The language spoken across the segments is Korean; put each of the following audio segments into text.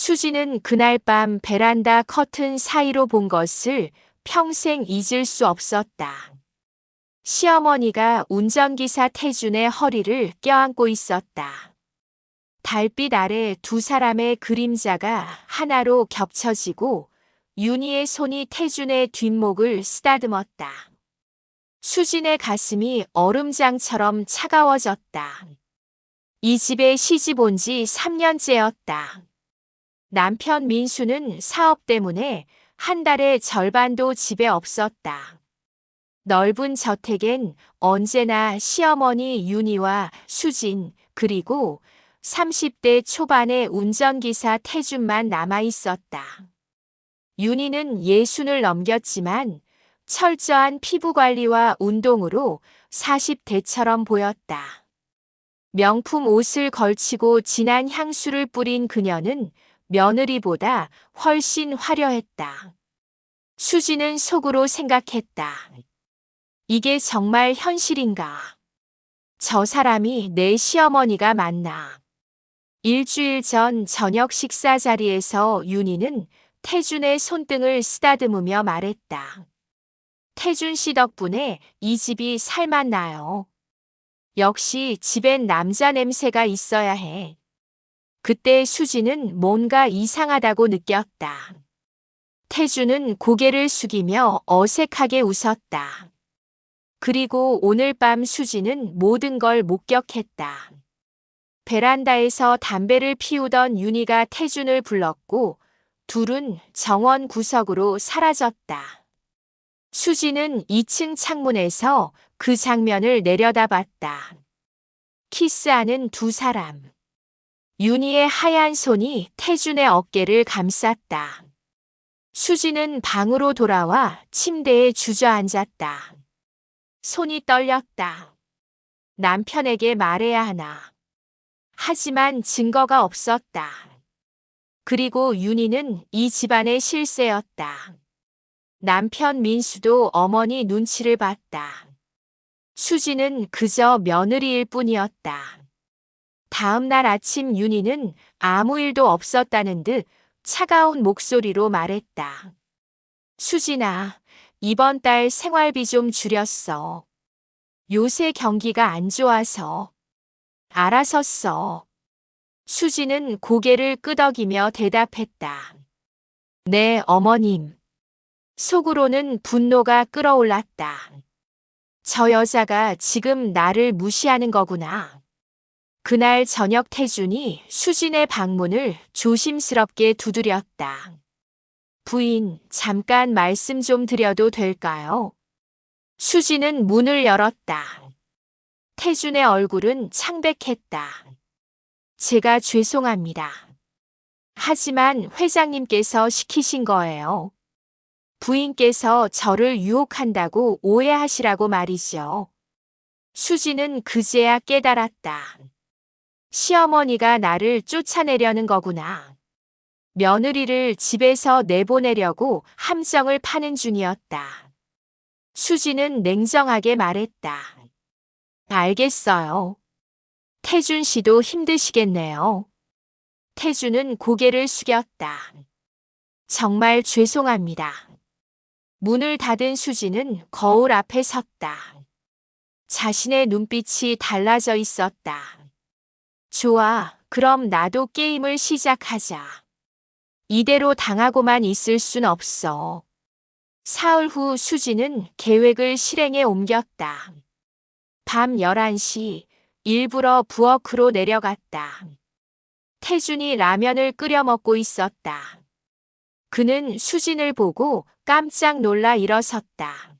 수지는 그날 밤 베란다 커튼 사이로 본 것을 평생 잊을 수 없었다. 시어머니가 운전기사 태준의 허리를 껴안고 있었다. 달빛 아래 두 사람의 그림자가 하나로 겹쳐지고 윤희의 손이 태준의 뒷목을 쓰다듬었다. 수진의 가슴이 얼음장처럼 차가워졌다. 이 집에 시집 온 지 3년째였다. 남편 민수는 사업 때문에 한 달의 절반도 집에 없었다. 넓은 저택엔 언제나 시어머니 윤희와 수진 그리고 30대 초반의 운전기사 태준만 남아 있었다. 윤희는 60을 넘겼지만 철저한 피부관리와 운동으로 40대처럼 보였다. 명품 옷을 걸치고 진한 향수를 뿌린 그녀는 며느리보다 훨씬 화려했다. 수지는 속으로 생각했다. 이게 정말 현실인가? 저 사람이 내 시어머니가 맞나? 일주일 전 저녁 식사 자리에서 윤희는 태준의 손등을 쓰다듬으며 말했다. 태준 씨 덕분에 이 집이 살맛나요. 역시 집엔 남자 냄새가 있어야 해. 그때 수지는 뭔가 이상하다고 느꼈다. 태준은 고개를 숙이며 어색하게 웃었다. 그리고 오늘 밤 수지는 모든 걸 목격했다. 베란다에서 담배를 피우던 윤희가 태준을 불렀고 둘은 정원 구석으로 사라졌다. 수지는 2층 창문에서 그 장면을 내려다봤다. 키스하는 두 사람. 윤희의 하얀 손이 태준의 어깨를 감쌌다. 수지는 방으로 돌아와 침대에 주저앉았다. 손이 떨렸다. 남편에게 말해야 하나. 하지만 증거가 없었다. 그리고 윤희는 이 집안의 실세였다. 남편 민수도 어머니 눈치를 봤다. 수지는 그저 며느리일 뿐이었다. 다음 날 아침 윤희는 아무 일도 없었다는 듯 차가운 목소리로 말했다. 수진아, 이번 달 생활비 좀 줄였어. 요새 경기가 안 좋아서. 알아서 써. 수지는 고개를 끄덕이며 대답했다. 네, 어머님. 속으로는 분노가 끓어올랐다. 저 여자가 지금 나를 무시하는 거구나. 그날 저녁 태준이 수진의 방문을 조심스럽게 두드렸다. 부인, 잠깐 말씀 좀 드려도 될까요? 수진은 문을 열었다. 태준의 얼굴은 창백했다. 제가 죄송합니다. 하지만 회장님께서 시키신 거예요. 부인께서 저를 유혹한다고 오해하시라고 말이죠. 수지는 그제야 깨달았다. 시어머니가 나를 쫓아내려는 거구나. 며느리를 집에서 내보내려고 함정을 파는 중이었다. 수지는 냉정하게 말했다. 알겠어요. 태준 씨도 힘드시겠네요. 태준은 고개를 숙였다. 정말 죄송합니다. 문을 닫은 수지는 거울 앞에 섰다. 자신의 눈빛이 달라져 있었다. 좋아, 그럼 나도 게임을 시작하자. 이대로 당하고만 있을 순 없어. 사흘 후 수지는 계획을 실행에 옮겼다. 밤 11시, 일부러 부엌으로 내려갔다. 태준이 라면을 끓여 먹고 있었다. 그는 수진을 보고 깜짝 놀라 일어섰다.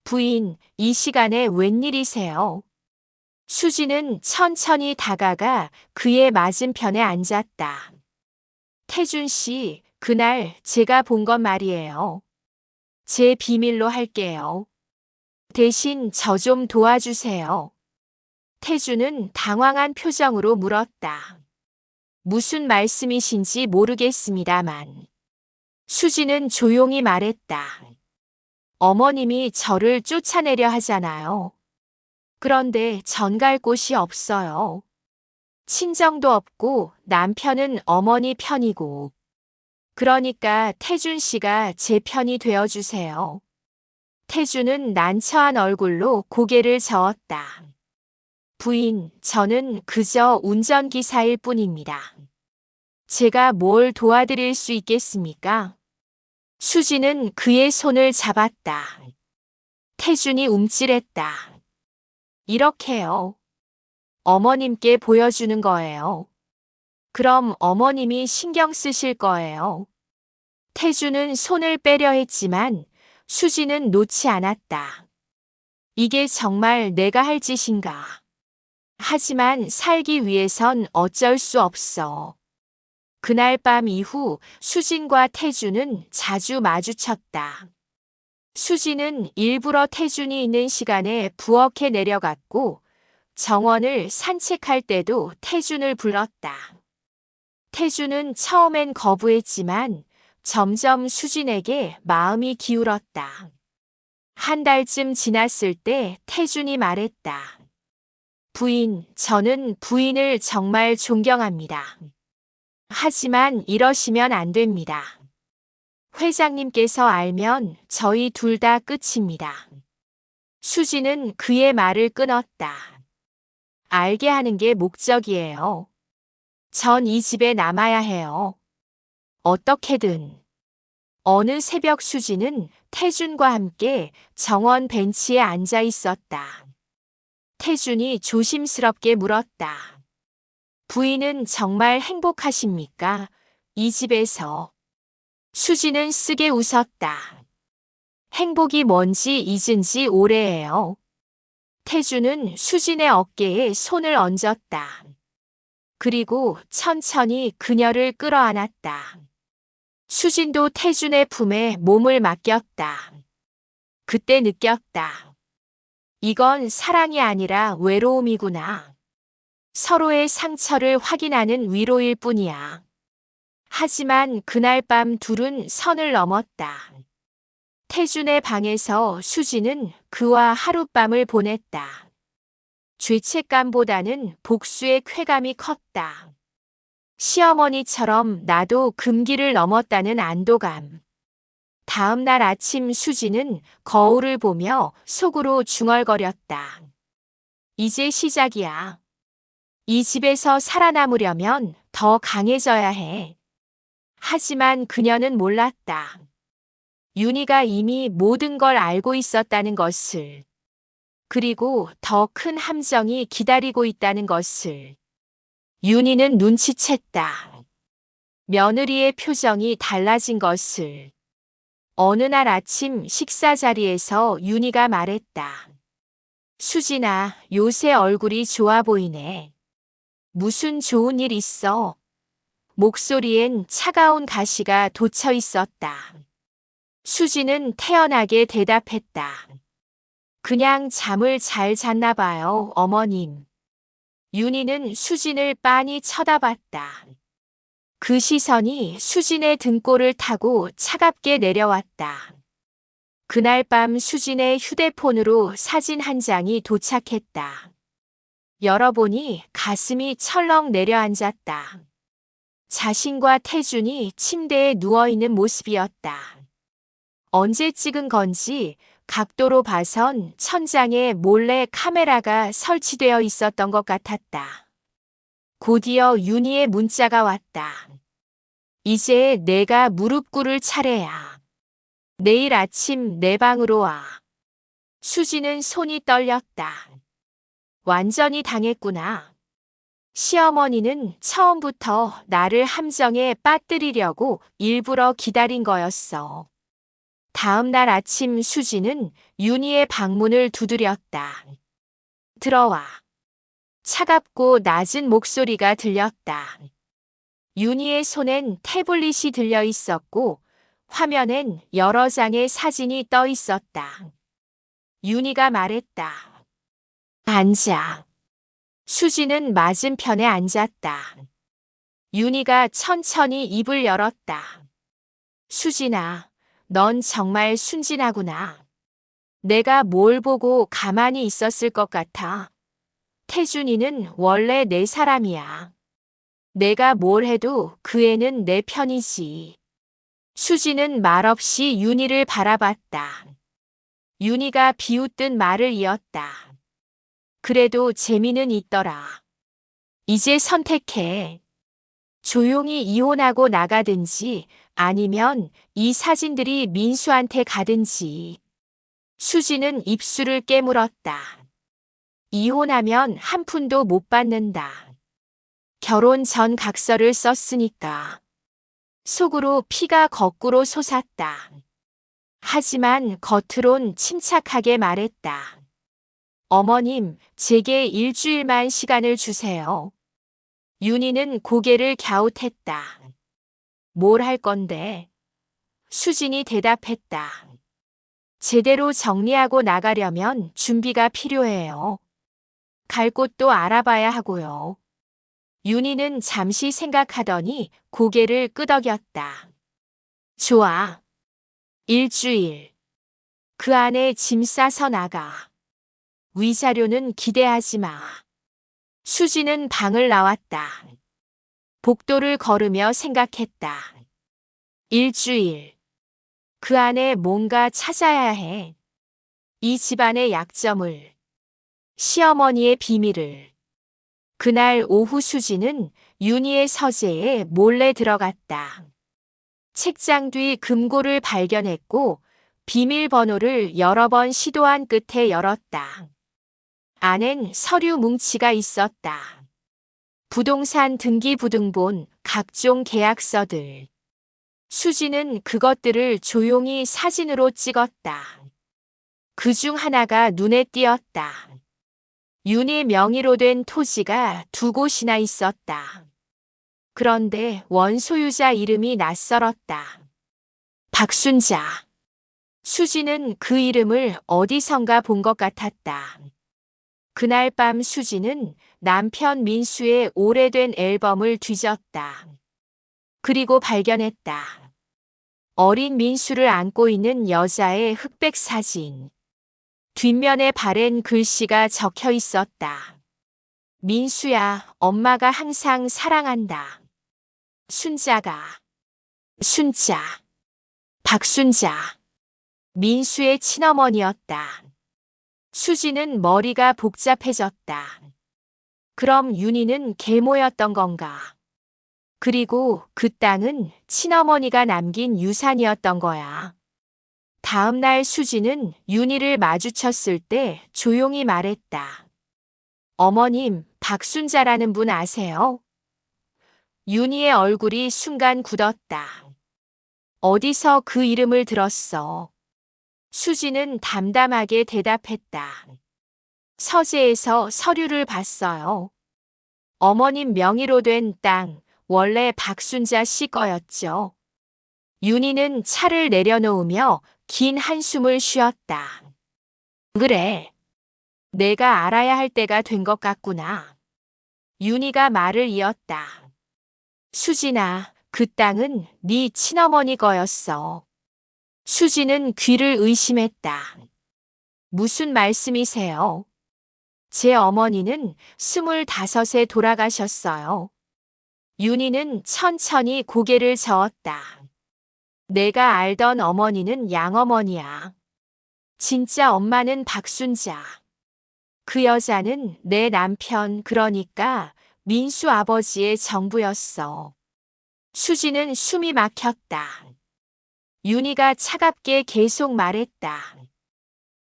부인, 이 시간에 웬일이세요? 수진은 천천히 다가가 그의 맞은편에 앉았다. 태준 씨, 그날 제가 본 건 말이에요. 제 비밀로 할게요. 대신 저 좀 도와주세요. 태준은 당황한 표정으로 물었다. 무슨 말씀이신지 모르겠습니다만. 수지는 조용히 말했다. 어머님이 저를 쫓아내려 하잖아요. 그런데 전 갈 곳이 없어요. 친정도 없고 남편은 어머니 편이고. 그러니까 태준 씨가 제 편이 되어주세요. 태준은 난처한 얼굴로 고개를 저었다. 부인, 저는 그저 운전기사일 뿐입니다. 제가 뭘 도와드릴 수 있겠습니까? 수지는 그의 손을 잡았다. 태준이 움찔했다. 이렇게요. 어머님께 보여주는 거예요. 그럼 어머님이 신경 쓰실 거예요. 태준은 손을 빼려 했지만 수지는 놓지 않았다. 이게 정말 내가 할 짓인가? 하지만 살기 위해선 어쩔 수 없어. 그날 밤 이후 수진과 태준은 자주 마주쳤다. 수진은 일부러 태준이 있는 시간에 부엌에 내려갔고 정원을 산책할 때도 태준을 불렀다. 태준은 처음엔 거부했지만 점점 수진에게 마음이 기울었다. 한 달쯤 지났을 때 태준이 말했다. 부인, 저는 부인을 정말 존경합니다. 하지만 이러시면 안 됩니다. 회장님께서 알면 저희 둘 다 끝입니다. 수지는 그의 말을 끊었다. 알게 하는 게 목적이에요. 전 이 집에 남아야 해요. 어떻게든. 어느 새벽 수지는 태준과 함께 정원 벤치에 앉아 있었다. 태준이 조심스럽게 물었다. 부인은 정말 행복하십니까? 이 집에서. 수지는 쓰게 웃었다. 행복이 뭔지 잊은 지 오래예요. 태준은 수진의 어깨에 손을 얹었다. 그리고 천천히 그녀를 끌어안았다. 수진도 태준의 품에 몸을 맡겼다. 그때 느꼈다. 이건 사랑이 아니라 외로움이구나. 서로의 상처를 확인하는 위로일 뿐이야. 하지만 그날 밤 둘은 선을 넘었다. 태준의 방에서 수지는 그와 하룻밤을 보냈다. 죄책감보다는 복수의 쾌감이 컸다. 시어머니처럼 나도 금기를 넘었다는 안도감. 다음 날 아침 수지는 거울을 보며 속으로 중얼거렸다. 이제 시작이야. 이 집에서 살아남으려면 더 강해져야 해. 하지만 그녀는 몰랐다. 윤희가 이미 모든 걸 알고 있었다는 것을. 그리고 더 큰 함정이 기다리고 있다는 것을. 윤희는 눈치챘다. 며느리의 표정이 달라진 것을. 어느 날 아침 식사 자리에서 윤희가 말했다. 수진아, 요새 얼굴이 좋아 보이네. 무슨 좋은 일 있어? 목소리엔 차가운 가시가 돋쳐 있었다. 수지는 태연하게 대답했다. 그냥 잠을 잘 잤나 봐요, 어머님. 윤희는 수진을 빤히 쳐다봤다. 그 시선이 수진의 등골을 타고 차갑게 내려왔다. 그날 밤 수진의 휴대폰으로 사진 한 장이 도착했다. 열어보니 가슴이 철렁 내려앉았다. 자신과 태준이 침대에 누워있는 모습이었다. 언제 찍은 건지 각도로 봐선 천장에 몰래 카메라가 설치되어 있었던 것 같았다. 곧이어 윤희의 문자가 왔다. 이제 내가 무릎 꿇을 차례야. 내일 아침 내 방으로 와. 수지는 손이 떨렸다. 완전히 당했구나. 시어머니는 처음부터 나를 함정에 빠뜨리려고 일부러 기다린 거였어. 다음 날 아침 수지는 윤희의 방문을 두드렸다. 들어와. 차갑고 낮은 목소리가 들렸다. 윤희의 손엔 태블릿이 들려 있었고 화면엔 여러 장의 사진이 떠 있었다. 윤희가 말했다. 앉아. 수지는 맞은편에 앉았다. 윤희가 천천히 입을 열었다. 수진아, 넌 정말 순진하구나. 내가 뭘 보고 가만히 있었을 것 같아. 태준이는 원래 내 사람이야. 내가 뭘 해도 그 애는 내 편이지. 수지는 말없이 윤희를 바라봤다. 윤희가 비웃듯 말을 이었다. 그래도 재미는 있더라. 이제 선택해. 조용히 이혼하고 나가든지 아니면 이 사진들이 민수한테 가든지. 수지는 입술을 깨물었다. 이혼하면 한 푼도 못 받는다. 결혼 전 각서를 썼으니까. 속으로 피가 거꾸로 솟았다. 하지만 겉으론 침착하게 말했다. 어머님, 제게 일주일만 시간을 주세요. 윤희는 고개를 갸웃했다. 뭘 할 건데? 수진이 대답했다. 제대로 정리하고 나가려면 준비가 필요해요. 갈 곳도 알아봐야 하고요. 윤희는 잠시 생각하더니 고개를 끄덕였다. 좋아. 일주일. 그 안에 짐 싸서 나가. 위자료는 기대하지 마. 수지는 방을 나왔다. 복도를 걸으며 생각했다. 일주일. 그 안에 뭔가 찾아야 해. 이 집안의 약점을. 시어머니의 비밀을. 그날 오후 수지는 윤희의 서재에 몰래 들어갔다. 책장 뒤 금고를 발견했고 비밀번호를 여러 번 시도한 끝에 열었다. 안엔 서류 뭉치가 있었다. 부동산 등기부등본, 각종 계약서들. 수지는 그것들을 조용히 사진으로 찍었다. 그중 하나가 눈에 띄었다. 윤희 명의로 된 토지가 2곳이나 있었다. 그런데 원소유자 이름이 낯설었다. 박순자. 수지는 그 이름을 어디선가 본 것 같았다. 그날 밤 수지는 남편 민수의 오래된 앨범을 뒤졌다. 그리고 발견했다. 어린 민수를 안고 있는 여자의 흑백 사진. 뒷면에 바랜 글씨가 적혀 있었다. 민수야, 엄마가 항상 사랑한다. 순자가. 순자. 박순자. 민수의 친어머니였다. 수지는 머리가 복잡해졌다. 그럼 윤희는 계모였던 건가? 그리고 그 땅은 친어머니가 남긴 유산이었던 거야. 다음 날 수지는 윤희를 마주쳤을 때 조용히 말했다. 어머님, 박순자라는 분 아세요? 윤희의 얼굴이 순간 굳었다. 어디서 그 이름을 들었어? 수지는 담담하게 대답했다. 서재에서 서류를 봤어요. 어머님 명의로 된 땅, 원래 박순자 씨 거였죠. 윤희는 차를 내려놓으며 긴 한숨을 쉬었다. 그래. 내가 알아야 할 때가 된 것 같구나. 윤희가 말을 이었다. 수진아, 그 땅은 네 친어머니 거였어. 수지는 귀를 의심했다. 무슨 말씀이세요? 제 어머니는 25에 돌아가셨어요. 윤희는 천천히 고개를 저었다. 내가 알던 어머니는 양어머니야. 진짜 엄마는 박순자. 그 여자는 내 남편, 그러니까 민수 아버지의 정부였어. 수지는 숨이 막혔다. 윤희가 차갑게 계속 말했다.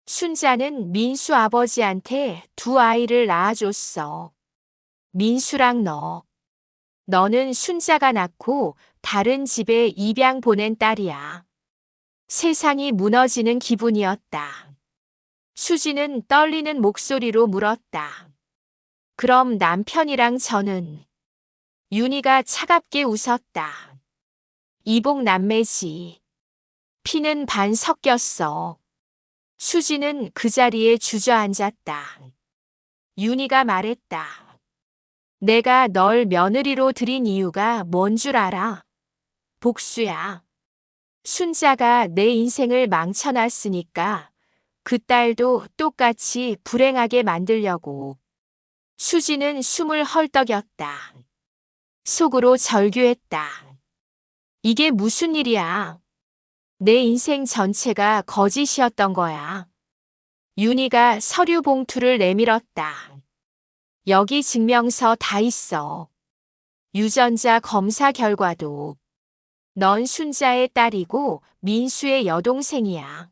순자는 민수 아버지한테 2 아이를 낳아줬어. 민수랑 너. 너는 순자가 낳고 다른 집에 입양 보낸 딸이야. 세상이 무너지는 기분이었다. 수지는 떨리는 목소리로 물었다. 그럼 남편이랑 저는? 윤희가 차갑게 웃었다. 이복 남매지. 피는 반 섞였어. 수지는 그 자리에 주저앉았다. 윤희가 말했다. 내가 널 며느리로 들인 이유가 뭔 줄 알아? 복수야. 순자가 내 인생을 망쳐놨으니까 그 딸도 똑같이 불행하게 만들려고. 수지는 숨을 헐떡였다. 속으로 절규했다. 이게 무슨 일이야? 내 인생 전체가 거짓이었던 거야. 윤희가 서류 봉투를 내밀었다. 여기 증명서 다 있어. 유전자 검사 결과도. 넌 순자의 딸이고 민수의 여동생이야.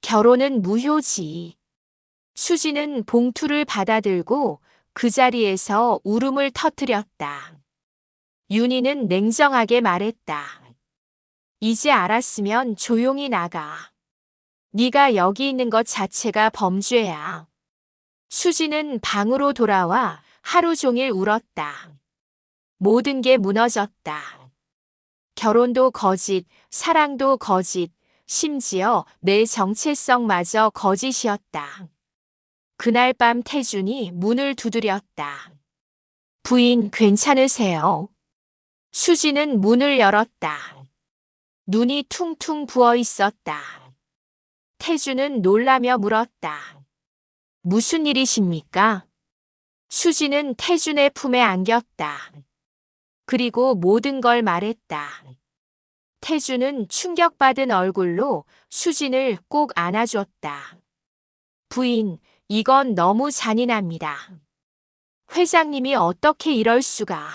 결혼은 무효지. 수지는 봉투를 받아들고 그 자리에서 울음을 터뜨렸다. 윤희는 냉정하게 말했다. 이제 알았으면 조용히 나가. 네가 여기 있는 것 자체가 범죄야. 수지는 방으로 돌아와 하루 종일 울었다. 모든 게 무너졌다. 결혼도 거짓, 사랑도 거짓, 심지어 내 정체성마저 거짓이었다. 그날 밤 태준이 문을 두드렸다. 부인 괜찮으세요? 수지는 문을 열었다. 눈이 퉁퉁 부어 있었다. 태준은 놀라며 물었다. 무슨 일이십니까? 수지는 태준의 품에 안겼다. 그리고 모든 걸 말했다. 태준은 충격받은 얼굴로 수진을 꼭 안아줬다. 부인, 이건 너무 잔인합니다. 회장님이 어떻게 이럴 수가.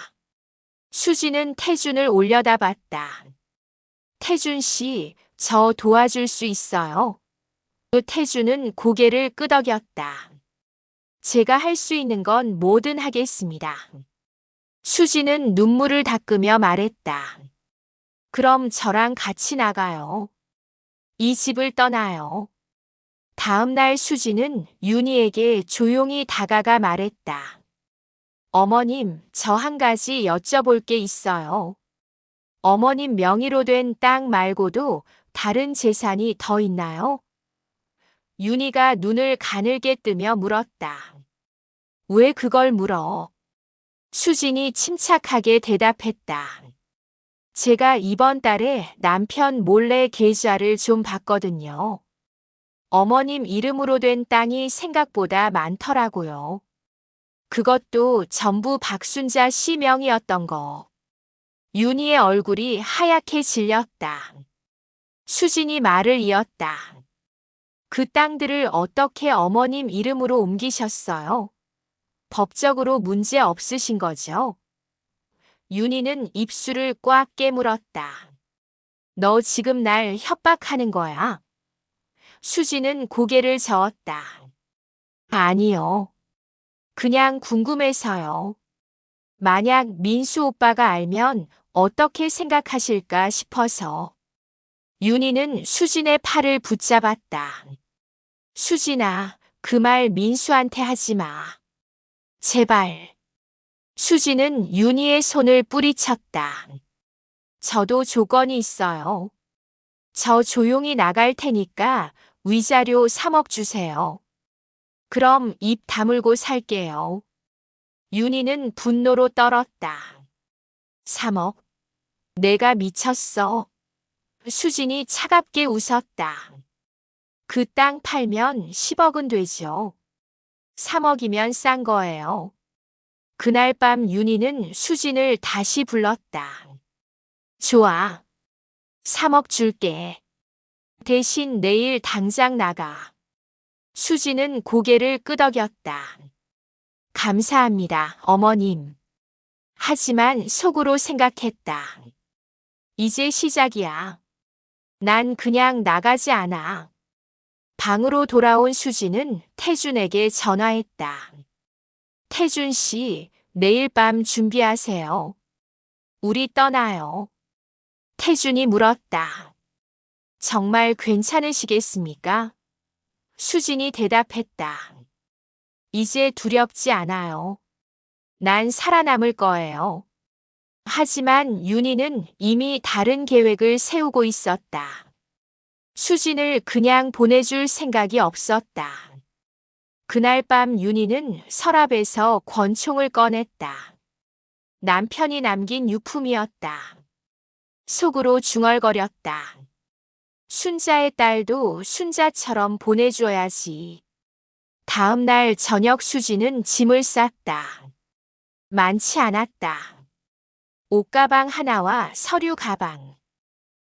수진은 태준을 올려다봤다. 태준 씨, 저 도와줄 수 있어요? 태준은 고개를 끄덕였다. 제가 할 수 있는 건 뭐든 하겠습니다. 수지는 눈물을 닦으며 말했다. 그럼 저랑 같이 나가요. 이 집을 떠나요. 다음 날 수지는 윤희에게 조용히 다가가 말했다. 어머님, 저 한 가지 여쭤볼 게 있어요. 어머님 명의로 된 땅 말고도 다른 재산이 더 있나요? 윤희가 눈을 가늘게 뜨며 물었다. 왜 그걸 물어? 수진이 침착하게 대답했다. 제가 이번 달에 남편 몰래 계좌를 좀 봤거든요. 어머님 이름으로 된 땅이 생각보다 많더라고요. 그것도 전부 박순자 씨 명의였던 거. 윤희의 얼굴이 하얗게 질렸다. 수진이 말을 이었다. 그 땅들을 어떻게 어머님 이름으로 옮기셨어요? 법적으로 문제 없으신 거죠? 윤희는 입술을 꽉 깨물었다. 너 지금 날 협박하는 거야? 수지는 고개를 저었다. 아니요. 그냥 궁금해서요. 만약 민수 오빠가 알면 어떻게 생각하실까 싶어서. 윤희는 수진의 팔을 붙잡았다. 수진아, 그 말 민수한테 하지 마. 제발. 수진은 윤희의 손을 뿌리쳤다. 저도 조건이 있어요. 저 조용히 나갈 테니까 위자료 3억 주세요. 그럼 입 다물고 살게요. 윤희는 분노로 떨었다. 3억? 내가 미쳤어. 수진이 차갑게 웃었다. 그 땅 팔면 10억은 되죠. 3억이면 싼 거예요. 그날 밤 윤희는 수진을 다시 불렀다. 좋아. 3억 줄게. 대신 내일 당장 나가. 수진은 고개를 끄덕였다. 감사합니다, 어머님. 하지만 속으로 생각했다. 이제 시작이야. 난 그냥 나가지 않아. 방으로 돌아온 수진은 태준에게 전화했다. 태준 씨, 내일 밤 준비하세요. 우리 떠나요. 태준이 물었다. 정말 괜찮으시겠습니까? 수진이 대답했다. 이제 두렵지 않아요. 난 살아남을 거예요. 하지만 윤희는 이미 다른 계획을 세우고 있었다. 수진을 그냥 보내줄 생각이 없었다. 그날 밤 윤희는 서랍에서 권총을 꺼냈다. 남편이 남긴 유품이었다. 속으로 중얼거렸다. 순자의 딸도 순자처럼 보내줘야지. 다음 날 저녁 수지는 짐을 쌌다. 많지 않았다. 옷가방 하나와 서류 가방.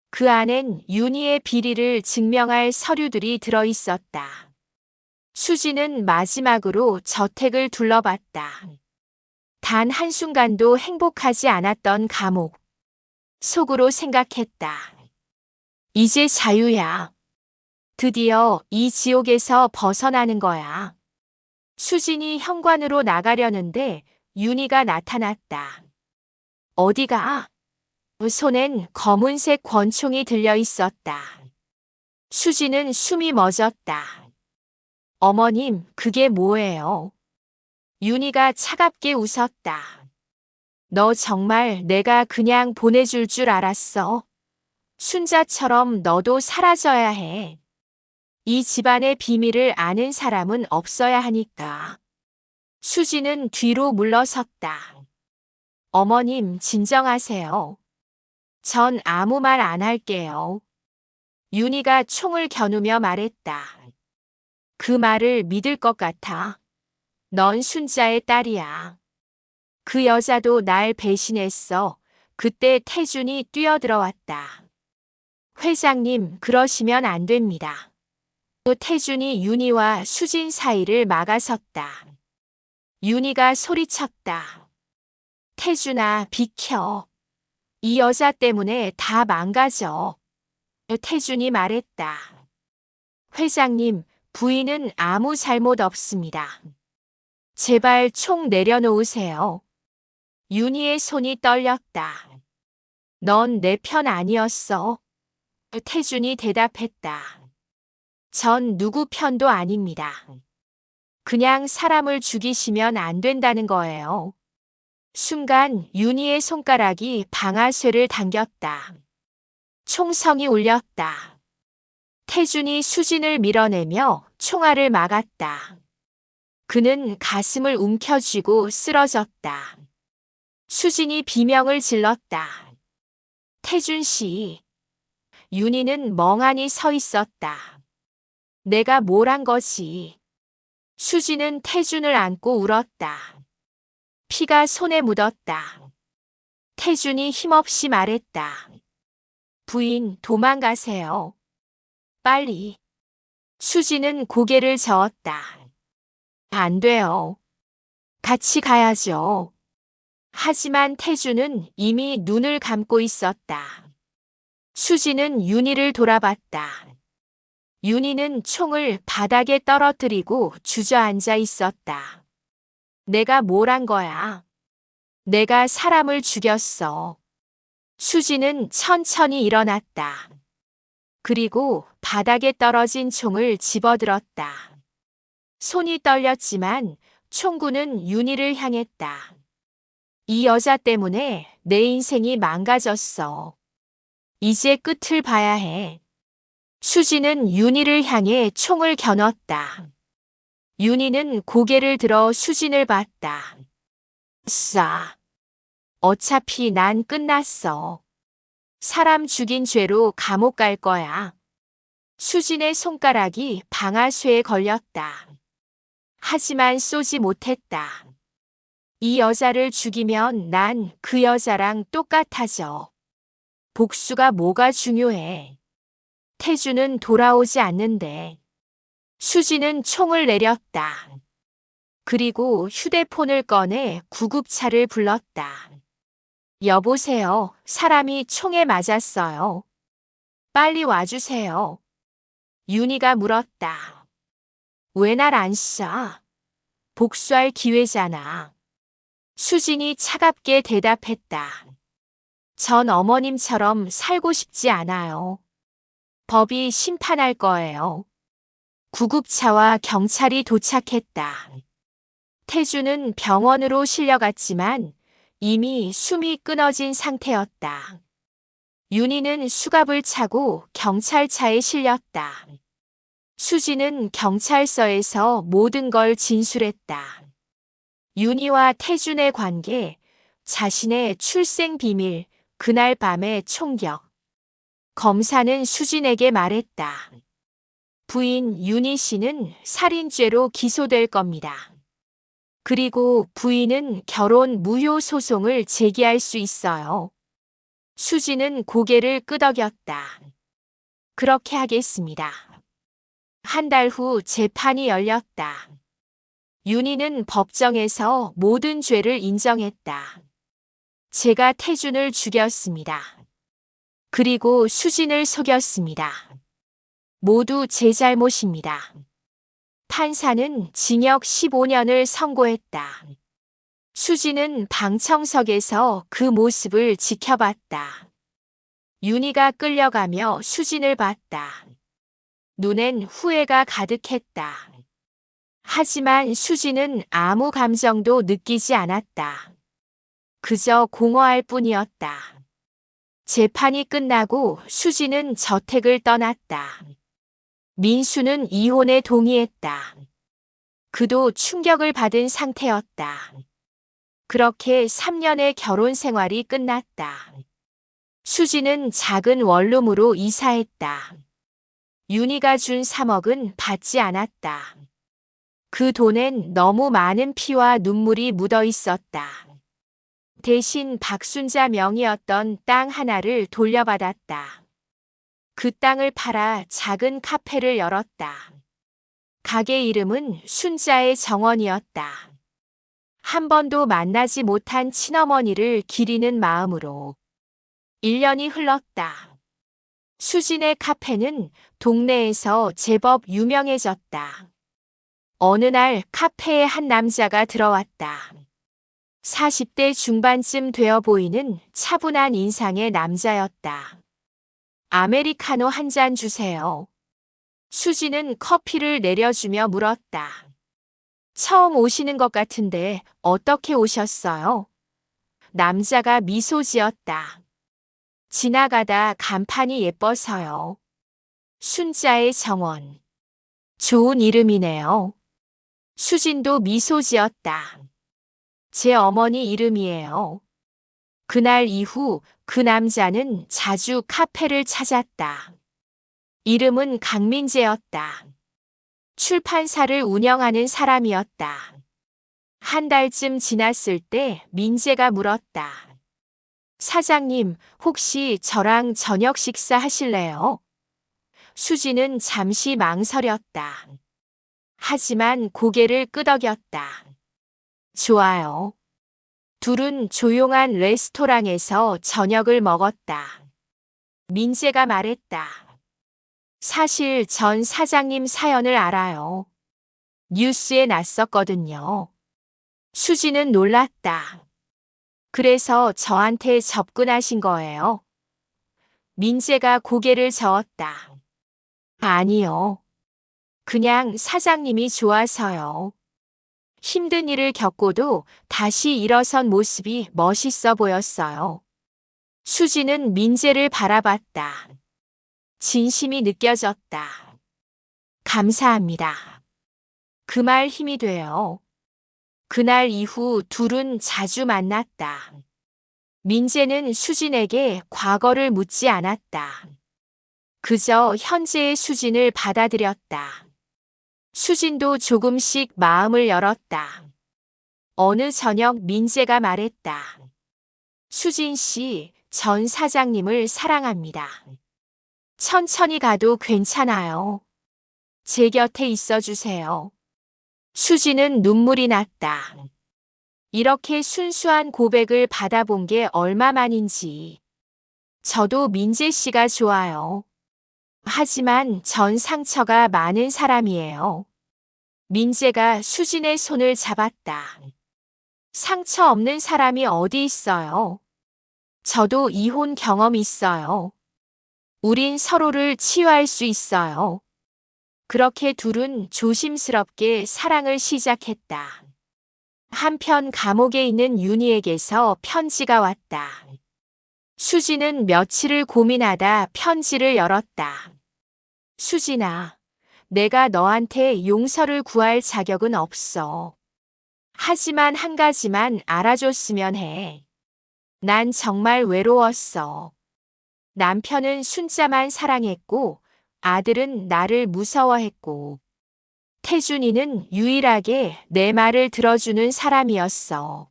그 안엔 윤희의 비리를 증명할 서류들이 들어 있었다. 수지는 마지막으로 저택을 둘러봤다. 단 한순간도 행복하지 않았던 감옥. 속으로 생각했다. 이제 자유야. 드디어 이 지옥에서 벗어나는 거야. 수진이 현관으로 나가려는데 윤희가 나타났다. 어디가? 손엔 검은색 권총이 들려 있었다. 수진은 숨이 멎었다. 어머님, 그게 뭐예요? 윤희가 차갑게 웃었다. 너 정말 내가 그냥 보내줄 줄 알았어? 순자처럼 너도 사라져야 해. 이 집안의 비밀을 아는 사람은 없어야 하니까. 수지는 뒤로 물러섰다. 어머님, 진정하세요. 전 아무 말 안 할게요. 윤희가 총을 겨누며 말했다. 그 말을 믿을 것 같아. 넌 순자의 딸이야. 그 여자도 날 배신했어. 그때 태준이 뛰어들어왔다. 회장님, 그러시면 안 됩니다. 또 태준이 윤희와 수진 사이를 막아섰다. 윤희가 소리쳤다. 태준아, 비켜. 이 여자 때문에 다 망가져. 태준이 말했다. 회장님, 부인은 아무 잘못 없습니다. 제발 총 내려놓으세요. 윤희의 손이 떨렸다. 넌 내 편 아니었어. 태준이 대답했다. 전 누구 편도 아닙니다. 그냥 사람을 죽이시면 안 된다는 거예요. 순간 윤희의 손가락이 방아쇠를 당겼다. 총성이 울렸다. 태준이 수진을 밀어내며 총알을 막았다. 그는 가슴을 움켜쥐고 쓰러졌다. 수진이 비명을 질렀다. 태준 씨. 윤희는 멍하니 서 있었다. 내가 뭘 한 거지? 수진은 태준을 안고 울었다. 피가 손에 묻었다. 태준이 힘없이 말했다. 부인, 도망가세요. 빨리. 수진은 고개를 저었다. 안 돼요. 같이 가야죠. 하지만 태준은 이미 눈을 감고 있었다. 수진은 윤희를 돌아봤다. 윤희는 총을 바닥에 떨어뜨리고 주저앉아 있었다. 내가 뭘 한 거야? 내가 사람을 죽였어. 수진은 천천히 일어났다. 그리고 바닥에 떨어진 총을 집어들었다. 손이 떨렸지만 총구는 윤희를 향했다. 이 여자 때문에 내 인생이 망가졌어. 이제 끝을 봐야 해. 수진은 윤희를 향해 총을 겨눴다. 윤희는 고개를 들어 수진을 봤다. 싸. 어차피 난 끝났어. 사람 죽인 죄로 감옥 갈 거야. 수진의 손가락이 방아쇠에 걸렸다. 하지만 쏘지 못했다. 이 여자를 죽이면 난 그 여자랑 똑같아져. 복수가 뭐가 중요해. 태준은 돌아오지 않는데. 수진은 총을 내렸다. 그리고 휴대폰을 꺼내 구급차를 불렀다. 여보세요. 사람이 총에 맞았어요. 빨리 와주세요. 윤희가 물었다. 왜 날 안 쏴? 복수할 기회잖아. 수진이 차갑게 대답했다. 전 어머님처럼 살고 싶지 않아요. 법이 심판할 거예요. 구급차와 경찰이 도착했다. 태준은 병원으로 실려갔지만 이미 숨이 끊어진 상태였다. 윤희는 수갑을 차고 경찰차에 실렸다. 수진은 경찰서에서 모든 걸 진술했다. 윤희와 태준의 관계, 자신의 출생 비밀, 그날 밤의 총격. 검사는 수진에게 말했다. 부인 윤희 씨는 살인죄로 기소될 겁니다. 그리고 부인은 결혼 무효 소송을 제기할 수 있어요. 수지는 고개를 끄덕였다. 그렇게 하겠습니다. 한 달 후 재판이 열렸다. 윤희는 법정에서 모든 죄를 인정했다. 제가 태준을 죽였습니다. 그리고 수진을 속였습니다. 모두 제 잘못입니다. 판사는 징역 15년을 선고했다. 수진은 방청석에서 그 모습을 지켜봤다. 윤희가 끌려가며 수진을 봤다. 눈엔 후회가 가득했다. 하지만 수진은 아무 감정도 느끼지 않았다. 그저 공허할 뿐이었다. 재판이 끝나고 수진은 저택을 떠났다. 민수는 이혼에 동의했다. 그도 충격을 받은 상태였다. 그렇게 3년의 결혼 생활이 끝났다. 수진은 작은 원룸으로 이사했다. 윤희가 준 3억은 받지 않았다. 그 돈엔 너무 많은 피와 눈물이 묻어 있었다. 대신 박순자 명의였던 땅 하나를 돌려받았다. 그 땅을 팔아 작은 카페를 열었다. 가게 이름은 순자의 정원이었다. 한 번도 만나지 못한 친어머니를 기리는 마음으로 1년이 흘렀다. 수진의 카페는 동네에서 제법 유명해졌다. 어느 날 카페에 한 남자가 들어왔다. 40대 중반쯤 되어 보이는 차분한 인상의 남자였다. 아메리카노 한 잔 주세요. 수진은 커피를 내려주며 물었다. 처음 오시는 것 같은데 어떻게 오셨어요? 남자가 미소 지었다. 지나가다 간판이 예뻐서요. 순자의 정원. 좋은 이름이네요. 수진도 미소 지었다. 제 어머니 이름이에요. 그날 이후 그 남자는 자주 카페를 찾았다. 이름은 강민재였다. 출판사를 운영하는 사람이었다. 한 달쯤 지났을 때 민재가 물었다. 사장님, 혹시 저랑 저녁 식사 하실래요? 수지는 잠시 망설였다. 하지만 고개를 끄덕였다. 좋아요. 둘은 조용한 레스토랑에서 저녁을 먹었다. 민재가 말했다. 사실 전 사장님 사연을 알아요. 뉴스에 났었거든요. 수지는 놀랐다. 그래서 저한테 접근하신 거예요? 민재가 고개를 저었다. 아니요. 그냥 사장님이 좋아서요. 힘든 일을 겪고도 다시 일어선 모습이 멋있어 보였어요. 수지는 민재를 바라봤다. 진심이 느껴졌다. 감사합니다. 그 말 힘이 돼요. 그날 이후 둘은 자주 만났다. 민재는 수진에게 과거를 묻지 않았다. 그저 현재의 수진을 받아들였다. 수진도 조금씩 마음을 열었다. 어느 저녁 민재가 말했다. 수진 씨, 전 사장님을 사랑합니다. 천천히 가도 괜찮아요. 제 곁에 있어 주세요. 수지는 눈물이 났다. 이렇게 순수한 고백을 받아본 게 얼마만인지. 저도 민재 씨가 좋아요. 하지만 전 상처가 많은 사람이에요. 민재가 수진의 손을 잡았다. 상처 없는 사람이 어디 있어요? 저도 이혼 경험 있어요. 우린 서로를 치유할 수 있어요. 그렇게 둘은 조심스럽게 사랑을 시작했다. 한편 감옥에 있는 윤희에게서 편지가 왔다. 수진은 며칠을 고민하다 편지를 열었다. 수진아, 내가 너한테 용서를 구할 자격은 없어. 하지만 한 가지만 알아줬으면 해. 난 정말 외로웠어. 남편은 순자만 사랑했고 아들은 나를 무서워했고, 태준이는 유일하게 내 말을 들어주는 사람이었어.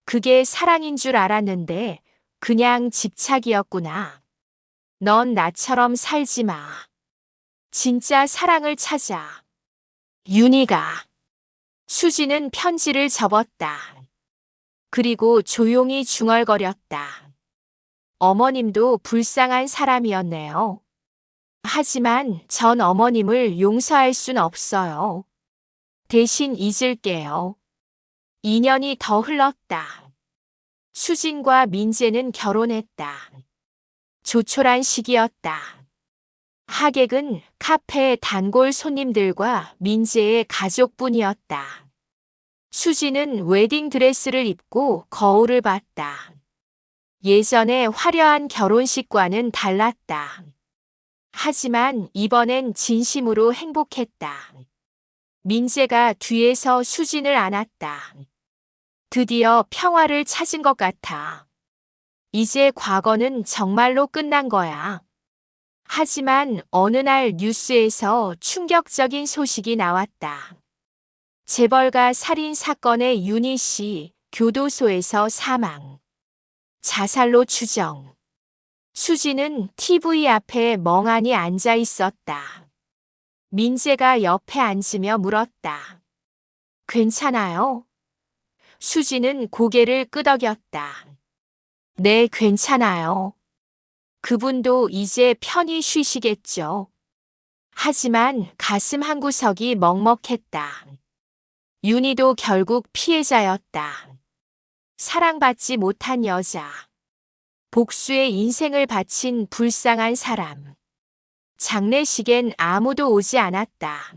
그게 사랑인 줄 알았는데 그냥 집착이었구나. 넌 나처럼 살지 마. 진짜 사랑을 찾아. 윤희가. 수지는 편지를 접었다. 그리고 조용히 중얼거렸다. 어머님도 불쌍한 사람이었네요. 하지만 전 어머님을 용서할 순 없어요. 대신 잊을게요. 2년이 더 흘렀다. 수진과 민재는 결혼했다. 조촐한 시기였다. 하객은 카페 단골 손님들과 민재의 가족뿐이었다. 수지는 웨딩드레스를 입고 거울을 봤다. 예전의 화려한 결혼식과는 달랐다. 하지만 이번엔 진심으로 행복했다. 민재가 뒤에서 수진을 안았다. 드디어 평화를 찾은 것 같아. 이제 과거는 정말로 끝난 거야. 하지만 어느 날 뉴스에서 충격적인 소식이 나왔다. 재벌가 살인 사건의 윤희 씨 교도소에서 사망. 자살로 추정. 수지는 TV 앞에 멍하니 앉아 있었다. 민재가 옆에 앉으며 물었다. 괜찮아요? 수지는 고개를 끄덕였다. 네, 괜찮아요. 그분도 이제 편히 쉬시겠죠. 하지만 가슴 한구석이 먹먹했다. 윤희도 결국 피해자였다. 사랑받지 못한 여자. 복수의 인생을 바친 불쌍한 사람. 장례식엔 아무도 오지 않았다.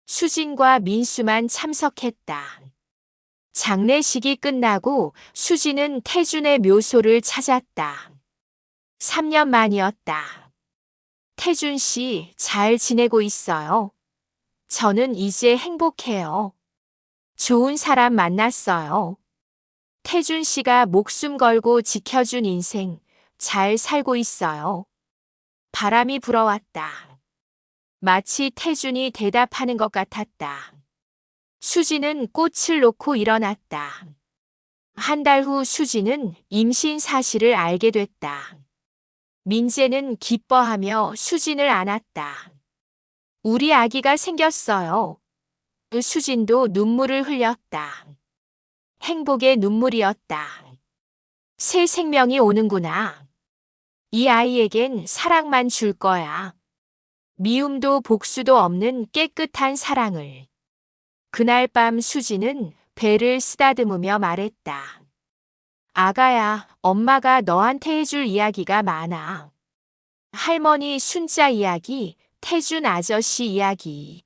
수진과 민수만 참석했다. 장례식이 끝나고 수지는 태준의 묘소를 찾았다. 3년 만이었다. 태준 씨, 잘 지내고 있어요? 저는 이제 행복해요. 좋은 사람 만났어요. 태준 씨가 목숨 걸고 지켜준 인생, 잘 살고 있어요. 바람이 불어왔다. 마치 태준이 대답하는 것 같았다. 수지는 꽃을 놓고 일어났다. 한 달 후 수지는 임신 사실을 알게 됐다. 민재는 기뻐하며 수진을 안았다. 우리 아기가 생겼어요. 수진도 눈물을 흘렸다. 행복의 눈물이었다. 새 생명이 오는구나. 이 아이에겐 사랑만 줄 거야. 미움도 복수도 없는 깨끗한 사랑을. 그날 밤 수지는 배를 쓰다듬으며 말했다. 아가야, 엄마가 너한테 해줄 이야기가 많아. 할머니 순자 이야기, 태준 아저씨 이야기.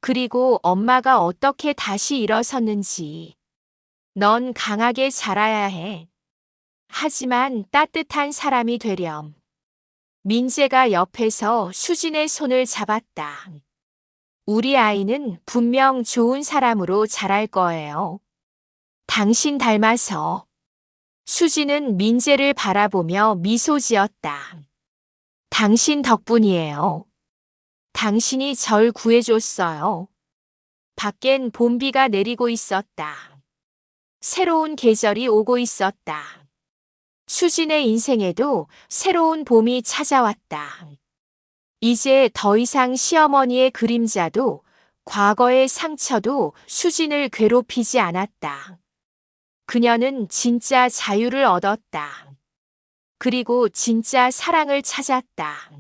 그리고 엄마가 어떻게 다시 일어섰는지. 넌 강하게 자라야 해. 하지만 따뜻한 사람이 되렴. 민재가 옆에서 수진의 손을 잡았다. 우리 아이는 분명 좋은 사람으로 자랄 거예요. 당신 닮아서. 수지는 민재를 바라보며 미소 지었다. 당신 덕분이에요. 당신이 절 구해줬어요. 밖엔 봄비가 내리고 있었다. 새로운 계절이 오고 있었다. 수진의 인생에도 새로운 봄이 찾아왔다. 이제 더 이상 시어머니의 그림자도 과거의 상처도 수진을 괴롭히지 않았다. 그녀는 진짜 자유를 얻었다. 그리고 진짜 사랑을 찾았다.